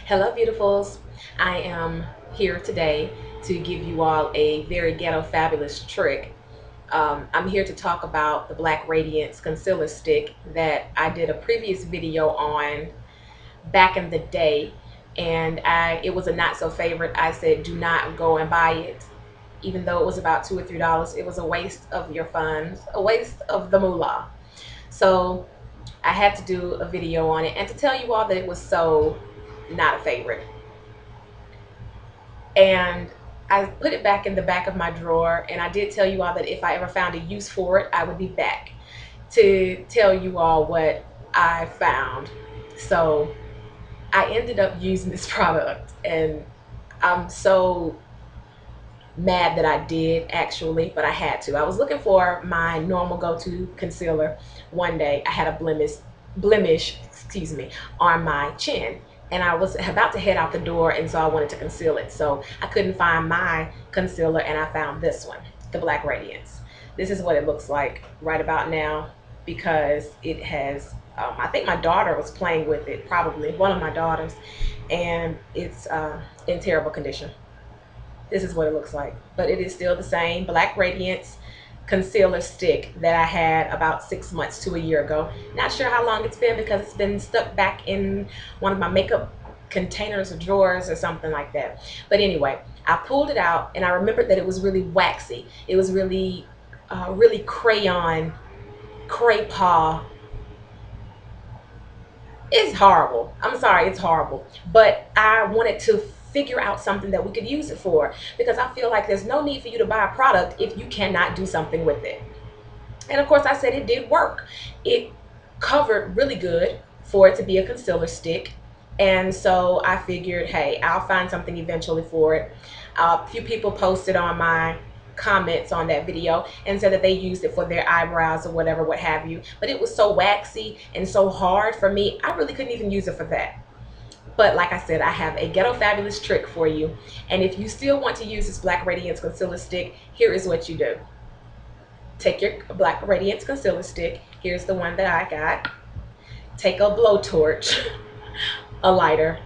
Hello, beautifuls. I am here today to give you all a very ghetto fabulous trick. I'm here to talk about the Black Radiance concealer stick that I did a previous video on back in the day, and it was a not so favorite. I said do not go and buy it, even though it was about $2 or $3. It was a waste of your funds, a waste of the moolah. So I had to do a video on it and to tell you all that it was so not a favorite. And I put it back in the back of my drawer, and I did tell you all that if I ever found a use for it, I would be back to tell you all what I found. So I ended up using this product, and I'm so mad that I did actually, but I had to. I was looking for my normal go-to concealer one day. I had a blemish, excuse me, on my chin, and I was about to head out the door, and so I wanted to conceal it. So I couldn't find my concealer, and I found this one, the Black Radiance. This is what it looks like right about now, because it has I think my daughter was playing with it, probably one of my daughters, and it's in terrible condition. This is what it looks like, but it is still the same Black Radiance concealer stick that I had about 6 months to a year ago. Not sure how long it's been because it's been stuck back in one of my makeup containers or drawers or something like that. But anyway, I pulled it out, and I remembered that it was really waxy. It was really really crayon, paw. It's horrible. I'm sorry, it's horrible. But I wanted to figure out something that we could use it for, because I feel like there's no need for you to buy a product if you cannot do something with it. And of course, I said it did work. It covered really good for it to be a concealer stick. And so I figured, hey, I'll find something eventually for it. A few people posted on my comments on that video and said that they used it for their eyebrows or whatever, what have you. But it was so waxy and so hard for me, I really couldn't even use it for that. But like I said, I have a ghetto fabulous trick for you. And if you still want to use this Black Radiance concealer stick, here is what you do. Take your Black Radiance concealer stick. Here's the one that I got. Take a blowtorch, a lighter,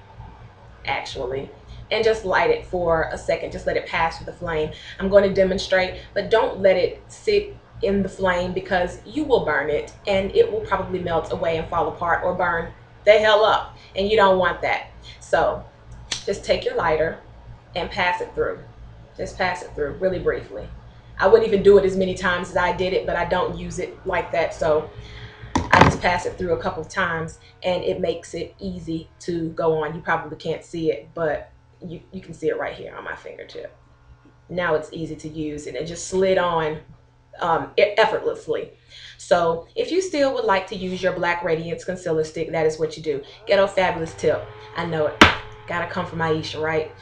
actually, and just light it for a second. Just let it pass through the flame. I'm going to demonstrate, but don't let it sit in the flame, because you will burn it and it will probably melt away and fall apart or burn the hell up, and you don't want that. So just take your lighter and pass it through. Just pass it through really briefly. I wouldn't even do it as many times as I did it, but I don't use it like that, so I just pass it through a couple of times, and it makes it easy to go on. You probably can't see it, but you can see it right here on my fingertip. Now it's easy to use, and it just slid on effortlessly. So if you still would like to use your Black Radiance concealer stick, that is what you do. Ghetto fabulous tip. I know it. Gotta come from Aisha, right?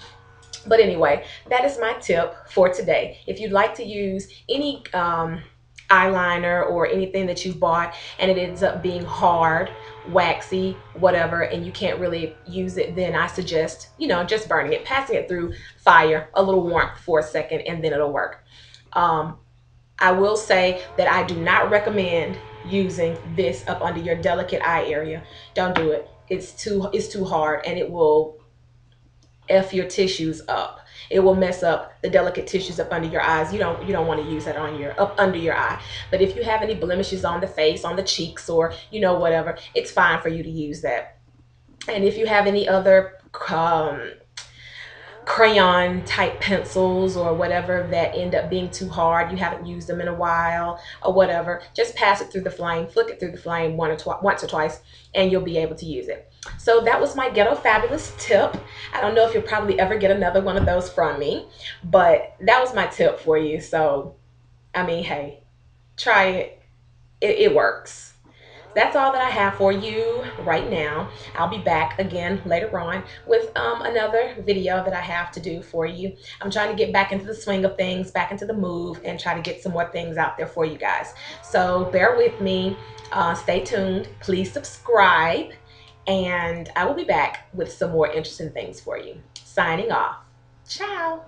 But anyway, that is my tip for today. If you'd like to use any eyeliner or anything that you bought and it ends up being hard, waxy, whatever, and you can't really use it, then I suggest, just burning it, passing it through fire, a little warmth for a second, and then it'll work. I will say that I do not recommend using this up under your delicate eye area. Don't do it. It's too hard, and it will F your tissues up. It will mess up the delicate tissues up under your eyes. You don't want to use that on up under your eye. But if you have any blemishes on the face, on the cheeks, or whatever, it's fine for you to use that. And if you have any other crayon type pencils or whatever that end up being too hard, you haven't used them in a while or whatever, just pass it through the flame, flick it through the flame once or twice, and you'll be able to use it. So that was my ghetto fabulous tip. I don't know if you'll probably ever get another one of those from me, but that was my tip for you. So I mean, hey, try it. It works. That's all that I have for you right now. I'll be back again later on with another video that I have to do for you. I'm trying to get back into the swing of things, back into the move, and try to get some more things out there for you guys. So bear with me. Stay tuned. Please subscribe, and I will be back with some more interesting things for you. Signing off. Ciao.